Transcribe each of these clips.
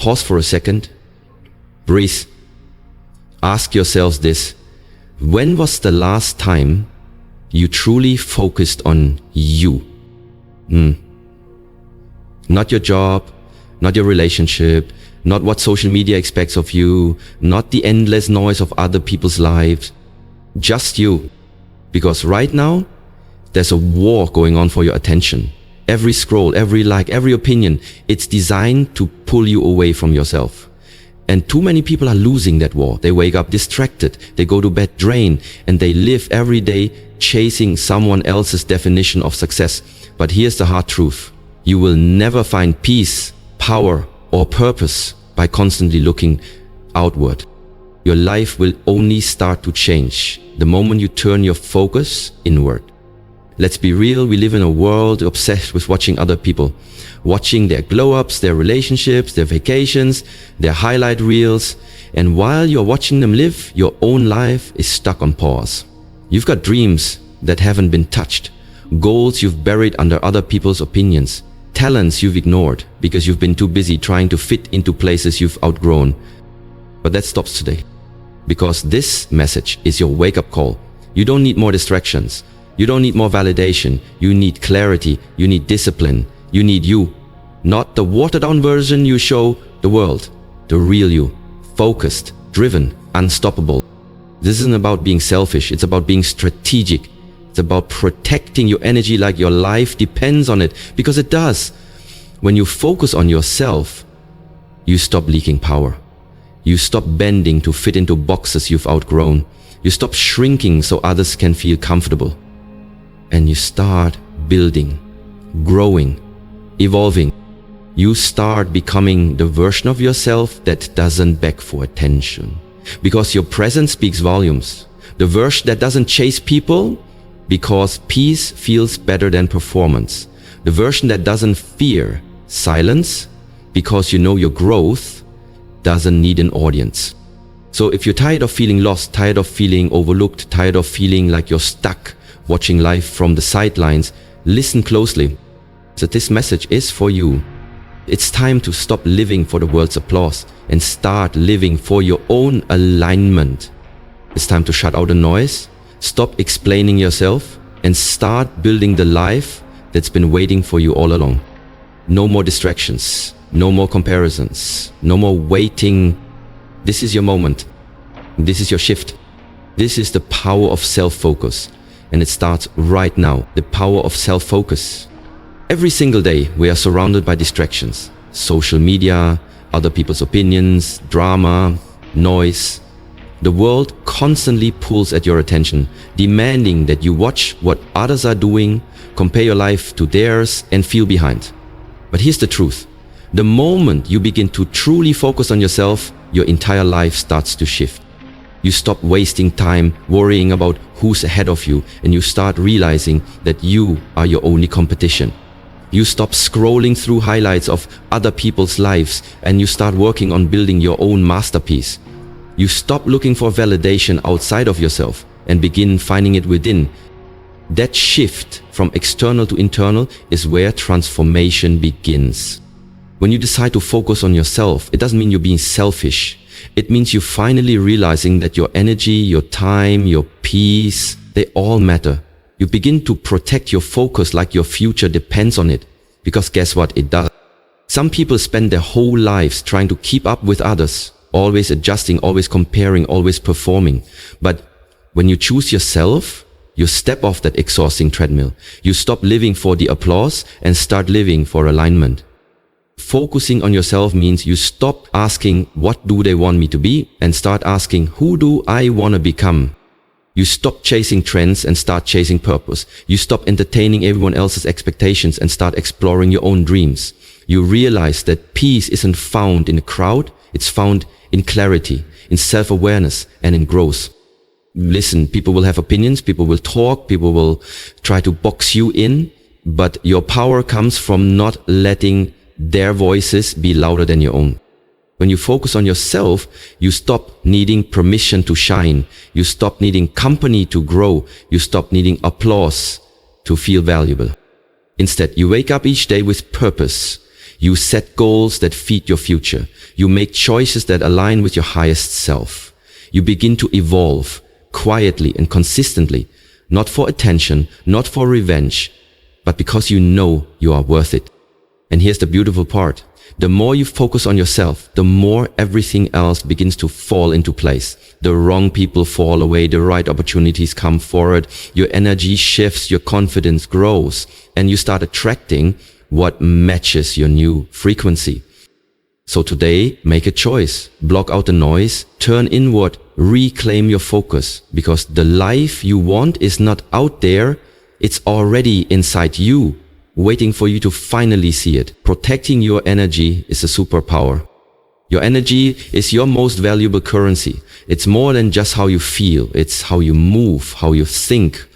pause for a second, breathe. Ask yourselves this: when was the last time you truly focused on you? Not your job, not your relationship, not what social media expects of you, not the endless noise of other people's lives, just you. Because right now, there's a war going on for your attention. Every scroll, every like, every opinion, it's designed to pull you away from yourself. And too many people are losing that war. They wake up distracted, they go to bed drained, and they live every day chasing someone else's definition of success. But here's the hard truth: you will never find peace, power, or purpose by constantly looking outward. Your life will only start to change the moment you turn your focus inward. Let's be real, we live in a world obsessed with watching other people, watching their glow-ups, their relationships, their vacations, their highlight reels, and while you're watching them live, your own life is stuck on pause. You've got dreams that haven't been touched, goals you've buried under other people's opinions, talents you've ignored because you've been too busy trying to fit into places you've outgrown. But that stops today, because this message is your wake-up call. You don't need more distractions. You don't need more validation. You need clarity. You need discipline. You need you. Not the watered-down version you show the world. The real you. Focused, driven, unstoppable. This isn't about being selfish. It's about being strategic. It's about protecting your energy like your life depends on it, because it does. When you focus on yourself, you stop leaking power. You stop bending to fit into boxes you've outgrown. You stop shrinking so others can feel comfortable. And you start building, growing, evolving. You start becoming the version of yourself that doesn't beg for attention, because your presence speaks volumes. The version that doesn't chase people because peace feels better than performance. The version that doesn't fear silence because you know your growth doesn't need an audience. So if you're tired of feeling lost, tired of feeling overlooked, tired of feeling like you're stuck watching life from the sidelines, listen closely. So this message is for you. It's time to stop living for the world's applause and start living for your own alignment. It's time to shut out the noise, stop explaining yourself, and start building the life that's been waiting for you all along. No more distractions, no more comparisons, no more waiting. This is your moment. This is your shift. This is the power of self-focus. And it starts right now, the power of self-focus. Every single day, we are surrounded by distractions. Social media, other people's opinions, drama, noise. The world constantly pulls at your attention, demanding that you watch what others are doing, compare your life to theirs, and feel behind. But here's the truth. The moment you begin to truly focus on yourself, your entire life starts to shift. You stop wasting time worrying about who's ahead of you, and you start realizing that you are your only competition. You stop scrolling through highlights of other people's lives, and you start working on building your own masterpiece. You stop looking for validation outside of yourself and begin finding it within. That shift from external to internal is where transformation begins. When you decide to focus on yourself, it doesn't mean you're being selfish. It means you're finally realizing that your energy, your time, your peace, they all matter. You begin to protect your focus like your future depends on it. Because guess what? It does. Some people spend their whole lives trying to keep up with others, always adjusting, always comparing, always performing. But when you choose yourself, you step off that exhausting treadmill. You stop living for the applause and start living for alignment. Focusing on yourself means you stop asking, what do they want me to be? And start asking, who do I want to become? You stop chasing trends and start chasing purpose. You stop entertaining everyone else's expectations and start exploring your own dreams. You realize that peace isn't found in a crowd, it's found in clarity, in self-awareness, and in growth. Listen, people will have opinions, people will talk, people will try to box you in, but your power comes from not letting their voices be louder than your own. When you focus on yourself, you stop needing permission to shine. You stop needing company to grow. You stop needing applause to feel valuable. Instead, you wake up each day with purpose. You set goals that feed your future. You make choices that align with your highest self. You begin to evolve quietly and consistently, not for attention, not for revenge, but because you know you are worth it. And here's the beautiful part. The more you focus on yourself, the more everything else begins to fall into place. The wrong people fall away, the right opportunities come forward, your energy shifts, your confidence grows, and you start attracting what matches your new frequency. So today, make a choice. Block out the noise, turn inward, reclaim your focus, because the life you want is not out there, it's already inside you, waiting for you to finally see it. Protecting your energy is a superpower. Your energy is your most valuable currency. It's more than just how you feel. It's how you move, how you think,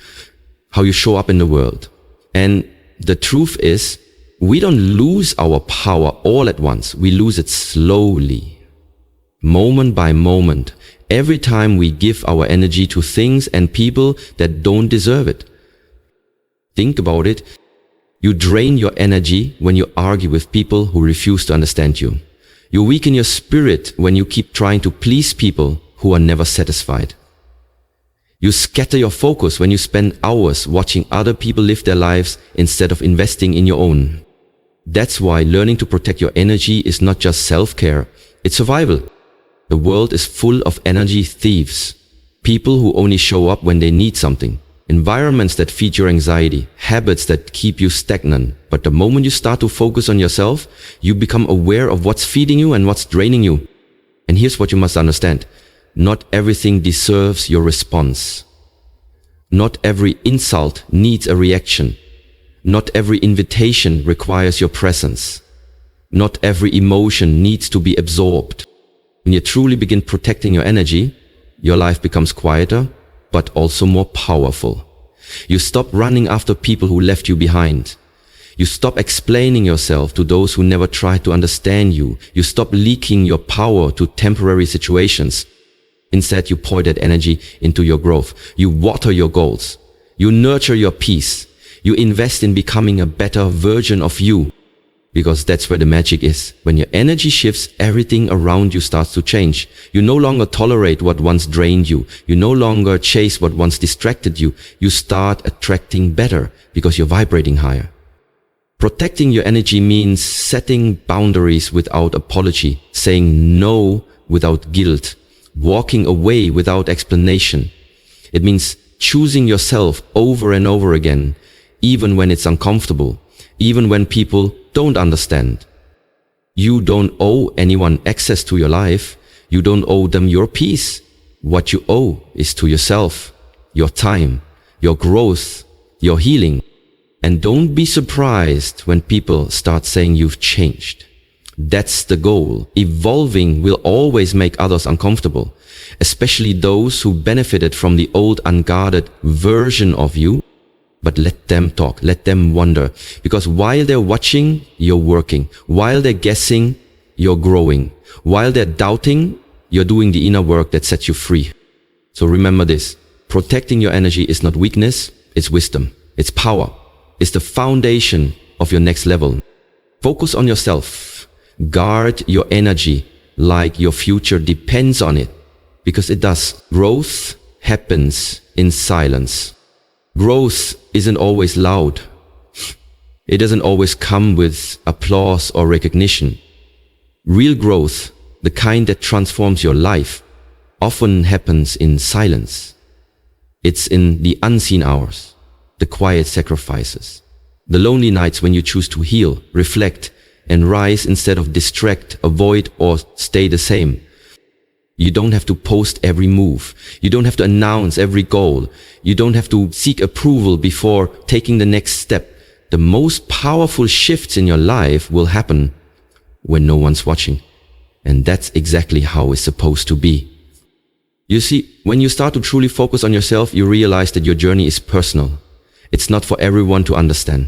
how you show up in the world. And the truth is, we don't lose our power all at once. We lose it slowly, moment by moment, every time we give our energy to things and people that don't deserve it. Think about it. You drain your energy when you argue with people who refuse to understand you. You weaken your spirit when you keep trying to please people who are never satisfied. You scatter your focus when you spend hours watching other people live their lives instead of investing in your own. That's why learning to protect your energy is not just self-care, it's survival. The world is full of energy thieves, people who only show up when they need something. Environments that feed your anxiety, habits that keep you stagnant. But the moment you start to focus on yourself, you become aware of what's feeding you and what's draining you. And here's what you must understand. Not everything deserves your response. Not every insult needs a reaction. Not every invitation requires your presence. Not every emotion needs to be absorbed. When you truly begin protecting your energy, your life becomes quieter, but also more powerful. You stop running after people who left you behind. You stop explaining yourself to those who never tried to understand you. You stop leaking your power to temporary situations. Instead, you pour that energy into your growth. You water your goals. You nurture your peace. You invest in becoming a better version of you. Because that's where the magic is. When your energy shifts, everything around you starts to change. You no longer tolerate what once drained you. You no longer chase what once distracted you. You start attracting better because you're vibrating higher. Protecting your energy means setting boundaries without apology, saying no without guilt, walking away without explanation. It means choosing yourself over and over again, even when it's uncomfortable, even when people don't understand. You don't owe anyone access to your life. You don't owe them your peace. What you owe is to yourself, your time, your growth, your healing. And don't be surprised when people start saying you've changed. That's the goal. Evolving will always make others uncomfortable, especially those who benefited from the old unguarded version of you. But let them talk, let them wonder, because while they're watching, you're working. While they're guessing, you're growing. While they're doubting, you're doing the inner work that sets you free. So remember this, protecting your energy is not weakness, it's wisdom, it's power, it's the foundation of your next level. Focus on yourself, guard your energy like your future depends on it, because it does. Growth happens in silence. Growth isn't always loud. It doesn't always come with applause or recognition. Real growth, the kind that transforms your life, often happens in silence. It's in the unseen hours, the quiet sacrifices, the lonely nights when you choose to heal, reflect, and rise instead of distract, avoid, or stay the same. You don't have to post every move. You don't have to announce every goal. You don't have to seek approval before taking the next step. The most powerful shifts in your life will happen when no one's watching. And that's exactly how it's supposed to be. You see, when you start to truly focus on yourself, you realize that your journey is personal. It's not for everyone to understand.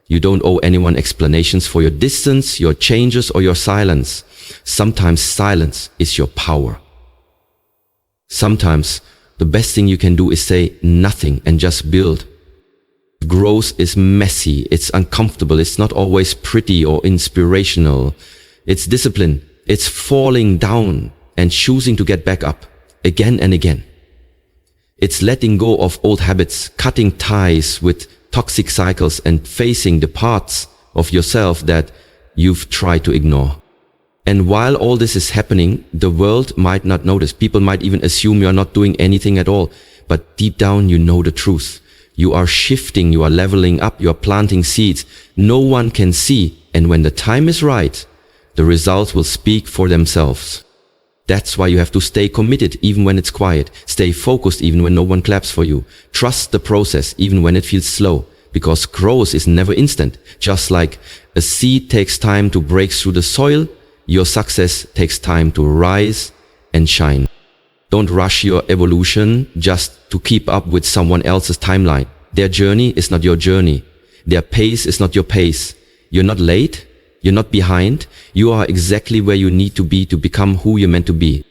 You don't owe anyone explanations for your distance, your changes, or your silence. Sometimes silence is your power. Sometimes the best thing you can do is say nothing and just build. Growth is messy, it's uncomfortable, it's not always pretty or inspirational. It's discipline. It's falling down and choosing to get back up again and again. It's letting go of old habits, cutting ties with toxic cycles, and facing the parts of yourself that you've tried to ignore. And while all this is happening, the world might not notice. People might even assume you're not doing anything at all. But deep down, you know the truth. You are shifting, you are leveling up, you are planting seeds. No one can see. And when the time is right, the results will speak for themselves. That's why you have to stay committed even when it's quiet. Stay focused even when no one claps for you. Trust the process even when it feels slow. Because growth is never instant. Just like a seed takes time to break through the soil, your success takes time to rise and shine. Don't rush your evolution just to keep up with someone else's timeline. Their journey is not your journey. Their pace is not your pace. You're not late. You're not behind. You are exactly where you need to be to become who you're meant to be.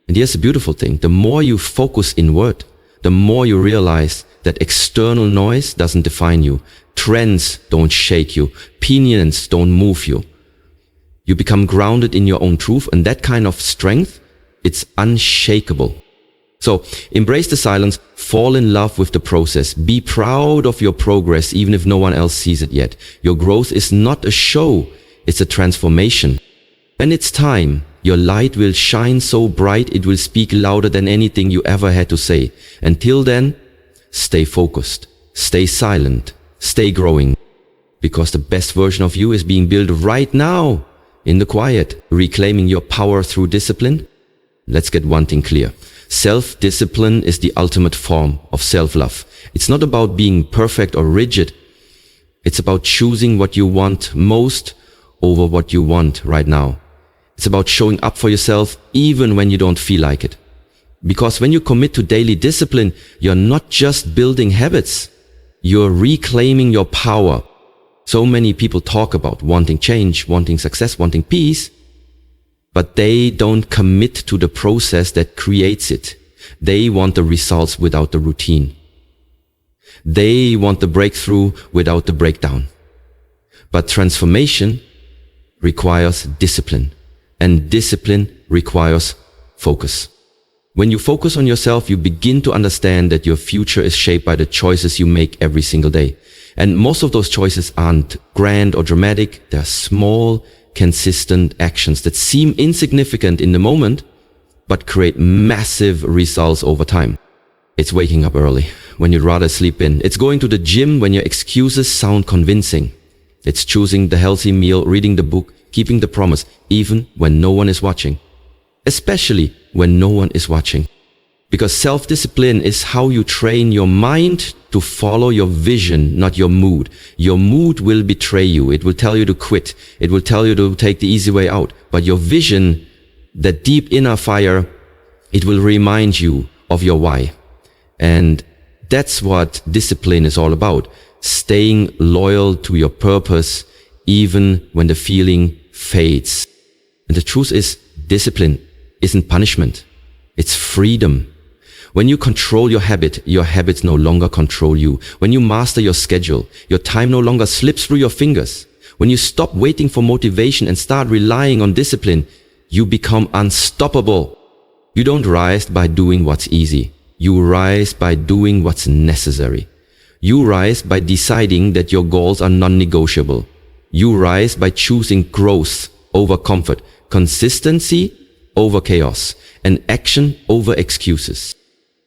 And here's the beautiful thing. The more you focus inward, the more you realize that external noise doesn't define you. Trends don't shake you. Opinions don't move you. You become grounded in your own truth, and that kind of strength, it's unshakable. So embrace the silence, fall in love with the process, be proud of your progress even if no one else sees it yet. Your growth is not a show, it's a transformation. When it's time, your light will shine so bright it will speak louder than anything you ever had to say. Until then, stay focused, stay silent, stay growing. Because the best version of you is being built right now, in the quiet, reclaiming your power through discipline. Let's get one thing clear. Self-discipline is the ultimate form of self-love. It's not about being perfect or rigid. It's about choosing what you want most over what you want right now. It's about showing up for yourself even when you don't feel like it. Because when you commit to daily discipline, you're not just building habits. You're reclaiming your power. So many people talk about wanting change, wanting success, wanting peace, but they don't commit to the process that creates it. They want the results without the routine. They want the breakthrough without the breakdown. But transformation requires discipline, and discipline requires focus. When you focus on yourself, you begin to understand that your future is shaped by the choices you make every single day. And most of those choices aren't grand or dramatic. They're small, consistent actions that seem insignificant in the moment, but create massive results over time. It's waking up early when you'd rather sleep in. It's going to the gym when your excuses sound convincing. It's choosing the healthy meal, reading the book, keeping the promise, even when no one is watching. Especially when no one is watching. Because self-discipline is how you train your mind to follow your vision, not your mood. Your mood will betray you. It will tell you to quit. It will tell you to take the easy way out. But your vision, that deep inner fire, it will remind you of your why. And that's what discipline is all about. Staying loyal to your purpose even when the feeling fades. And the truth is, discipline isn't punishment. It's freedom. When you control your habits no longer control you. When you master your schedule, your time no longer slips through your fingers. When you stop waiting for motivation and start relying on discipline, you become unstoppable. You don't rise by doing what's easy. You rise by doing what's necessary. You rise by deciding that your goals are non-negotiable. You rise by choosing growth over comfort, consistency over chaos, and action over excuses.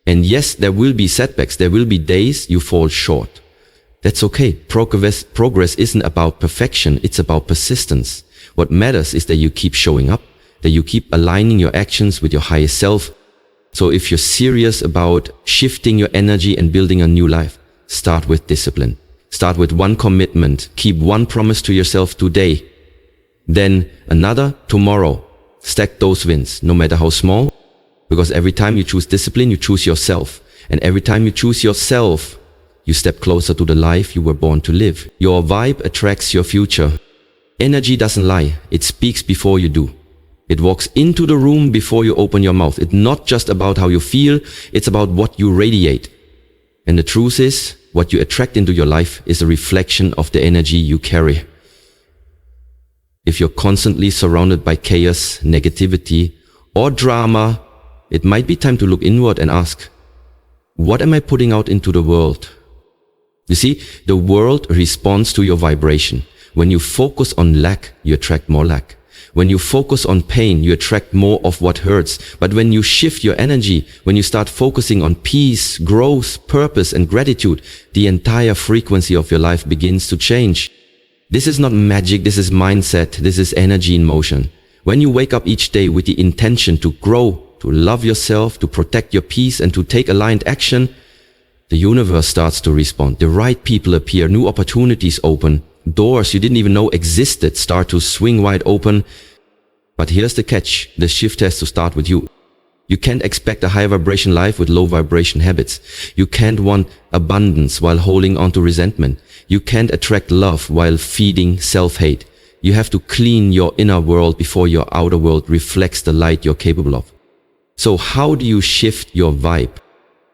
And yes, there will be setbacks. There will be days you fall short. That's okay. Progress isn't about perfection. It's about persistence. What matters is that you keep showing up, that you keep aligning your actions with your highest self. So if you're serious about shifting your energy and building a new life, start with discipline. Start with one commitment. Keep one promise to yourself today. Then another tomorrow. Stack those wins, no matter how small. Because every time you choose discipline, you choose yourself. And every time you choose yourself, you step closer to the life you were born to live. Your vibe attracts your future. Energy doesn't lie. It speaks before you do. It walks into the room before you open your mouth. It's not just about how you feel. It's about what you radiate. And the truth is, what you attract into your life is a reflection of the energy you carry. If you're constantly surrounded by chaos, negativity, or drama, it might be time to look inward and ask, what am I putting out into the world? You see, the world responds to your vibration. When you focus on lack, you attract more lack. When you focus on pain, you attract more of what hurts. But when you shift your energy, when you start focusing on peace, growth, purpose, and gratitude, the entire frequency of your life begins to change. This is not magic, this is mindset, this is energy in motion. When you wake up each day with the intention to grow, to love yourself, to protect your peace, and to take aligned action, the universe starts to respond. The right people appear, new opportunities open, doors you didn't even know existed start to swing wide open. But here's the catch, the shift has to start with you. You can't expect a high vibration life with low vibration habits. You can't want abundance while holding on to resentment. You can't attract love while feeding self-hate. You have to clean your inner world before your outer world reflects the light you're capable of. So how do you shift your vibe?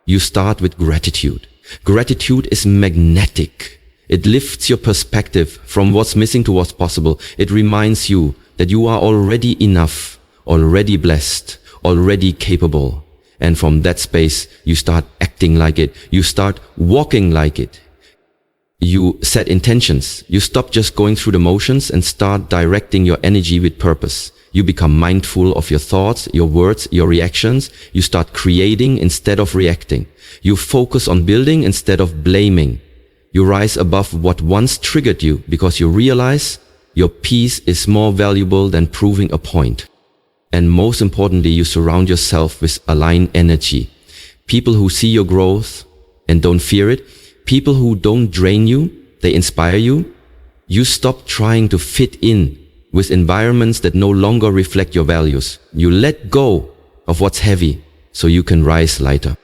You start with gratitude. Gratitude is magnetic. It lifts your perspective from what's missing to what's possible. It reminds you that you are already enough, already blessed, already capable. And from that space, you start acting like it. You start walking like it. You set intentions. You stop just going through the motions and start directing your energy with purpose. You become mindful of your thoughts, your words, your reactions. You start creating instead of reacting. You focus on building instead of blaming. You rise above what once triggered you because you realize your peace is more valuable than proving a point. And most importantly, you surround yourself with aligned energy. People who see your growth and don't fear it. People who don't drain you, they inspire you. You stop trying to fit in with environments that no longer reflect your values. You let go of what's heavy so you can rise lighter.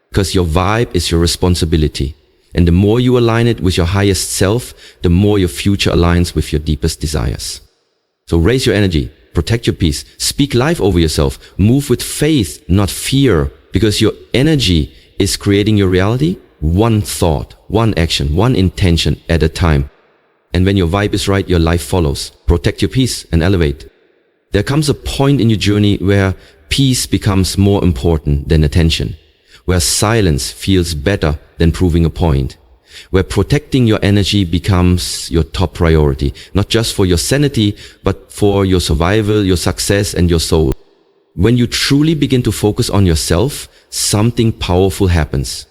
Because your vibe is your responsibility. And the more you align it with your highest self, the more your future aligns with your deepest desires. So raise your energy, protect your peace, speak life over yourself, move with faith, not fear, because your energy is creating your reality, one thought, one action, one intention at a time. And when your vibe is right, your life follows. Protect your peace and elevate. There comes a point in your journey where peace becomes more important than attention, where silence feels better than proving a point, where protecting your energy becomes your top priority, not just for your sanity, but for your survival, your success, and your soul. When you truly begin to focus on yourself, something powerful happens.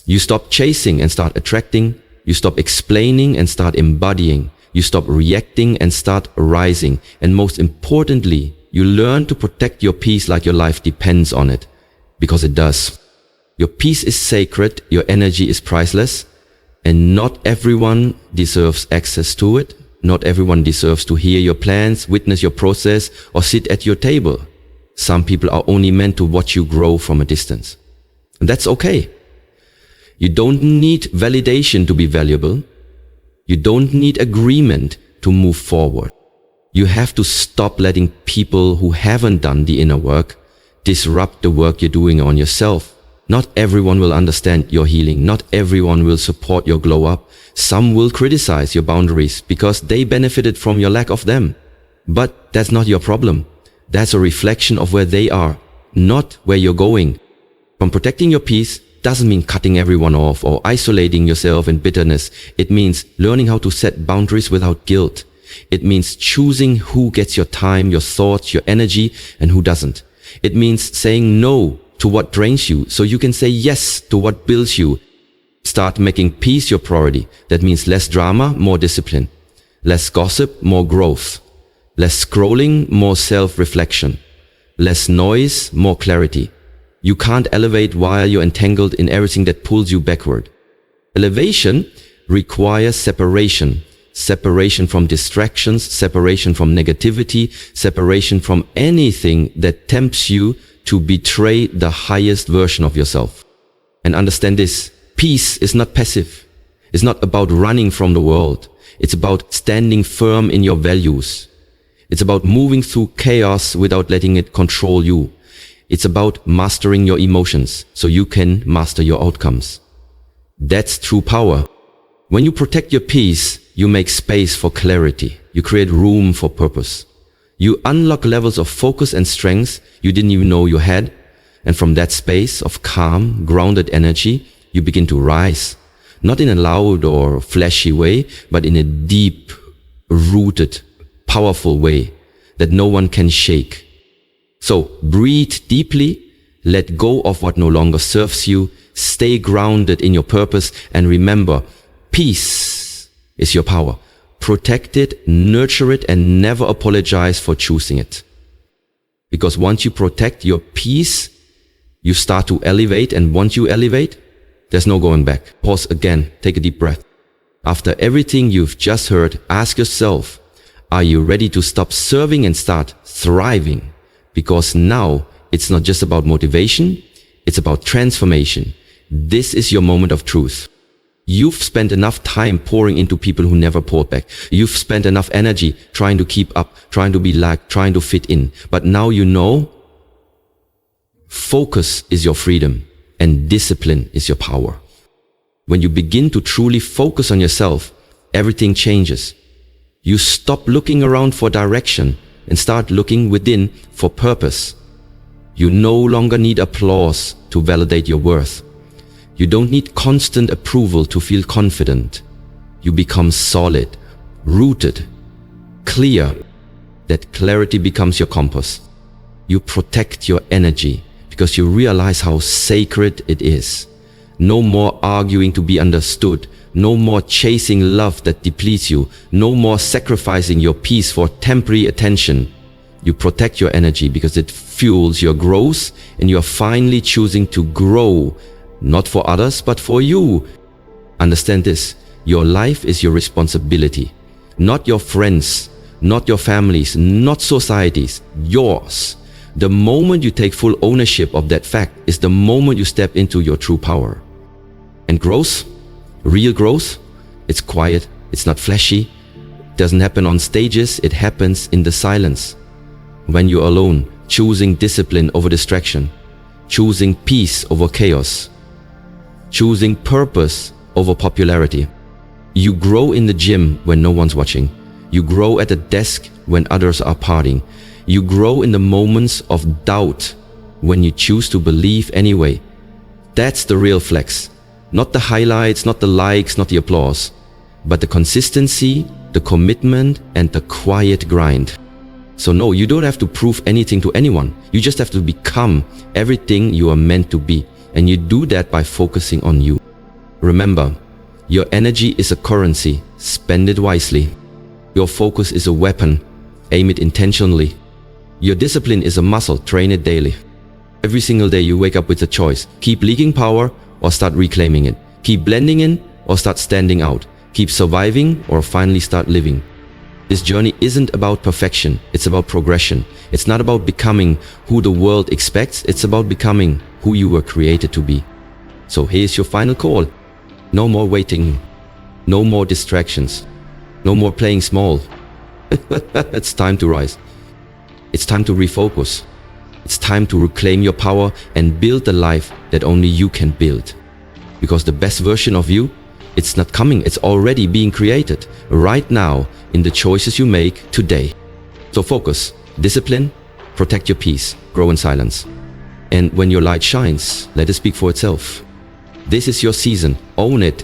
You stop chasing and start attracting. You stop explaining and start embodying. You stop reacting and start rising. And most importantly, you learn to protect your peace like your life depends on it, because it does. Your peace is sacred, your energy is priceless, and not everyone deserves access to it. Not everyone deserves to hear your plans, witness your process, or sit at your table. Some people are only meant to watch you grow from a distance. And that's okay. You don't need validation to be valuable. You don't need agreement to move forward. You have to stop letting people who haven't done the inner work disrupt the work you're doing on yourself. Not everyone will understand your healing. Not everyone will support your glow up. Some will criticize your boundaries because they benefited from your lack of them. But that's not your problem. That's a reflection of where they are, not where you're going. From protecting your peace doesn't mean cutting everyone off or isolating yourself in bitterness. It means learning how to set boundaries without guilt. It means choosing who gets your time, your thoughts, your energy, and who doesn't. It means saying no to what drains you so you can say yes to what builds you. Start making peace your priority. That means less drama, more discipline. Less gossip, more growth. Less scrolling, more self-reflection. Less noise, more clarity. You can't elevate while you're entangled in everything that pulls you backward. Elevation requires separation. Separation from distractions, separation from negativity, separation from anything that tempts you to betray the highest version of yourself. And understand this, peace is not passive. It's not about running from the world. It's about standing firm in your values. It's about moving through chaos without letting it control you. It's about mastering your emotions so you can master your outcomes. That's true power. When you protect your peace, you make space for clarity. You create room for purpose. You unlock levels of focus and strength you didn't even know you had. And from that space of calm, grounded energy, you begin to rise. Not in a loud or flashy way, but in a deep, rooted, powerful way that no one can shake. So breathe deeply, let go of what no longer serves you, stay grounded in your purpose, and remember, peace is your power. Protect it, nurture it, and never apologize for choosing it. Because once you protect your peace, you start to elevate, and once you elevate, there's no going back. Pause again, take a deep breath. After everything you've just heard, ask yourself, are you ready to stop serving and start thriving? Because now it's not just about motivation, it's about transformation. This is your moment of truth. You've spent enough time pouring into people who never poured back. You've spent enough energy trying to keep up, trying to be liked, trying to fit in. But now you know, focus is your freedom and discipline is your power. When you begin to truly focus on yourself, everything changes. You stop looking around for direction and start looking within for purpose. You no longer need applause to validate your worth. You don't need constant approval to feel confident. You become solid, rooted, clear. That clarity becomes your compass. You protect your energy because you realize how sacred it is. No more arguing to be understood. No more chasing love that depletes you. No more sacrificing your peace for temporary attention. You protect your energy because it fuels your growth, and you are finally choosing to grow, not for others, but for you. Understand this, your life is your responsibility, not your friends, not your families, not society's, yours. The moment you take full ownership of that fact is the moment you step into your true power. And growth, real growth, it's quiet, it's not flashy, it doesn't happen on stages, it happens in the silence. When you're alone, choosing discipline over distraction, choosing peace over chaos, choosing purpose over popularity. You grow in the gym when no one's watching. You grow at the desk when others are partying. You grow in the moments of doubt when you choose to believe anyway. That's the real flex. Not the highlights, not the likes, not the applause, but the consistency, the commitment, and the quiet grind. So no, you don't have to prove anything to anyone. You just have to become everything you are meant to be. And you do that by focusing on you. Remember, your energy is a currency. Spend it wisely. Your focus is a weapon. Aim it intentionally. Your discipline is a muscle. Train it daily. Every single day you wake up with a choice. Keep leaking power or start reclaiming it. Keep blending in or start standing out. Keep surviving or finally start living. This journey isn't about perfection, it's about progression. It's not about becoming who the world expects, it's about becoming who you were created to be. So here's your final call. No more waiting. No more distractions. No more playing small. It's time to rise. It's time to refocus. It's time to reclaim your power and build the life that only you can build. Because the best version of you, it's not coming, it's already being created right now in the choices you make today. So focus, discipline, protect your peace, grow in silence. And when your light shines, let it speak for itself. This is your season, own it.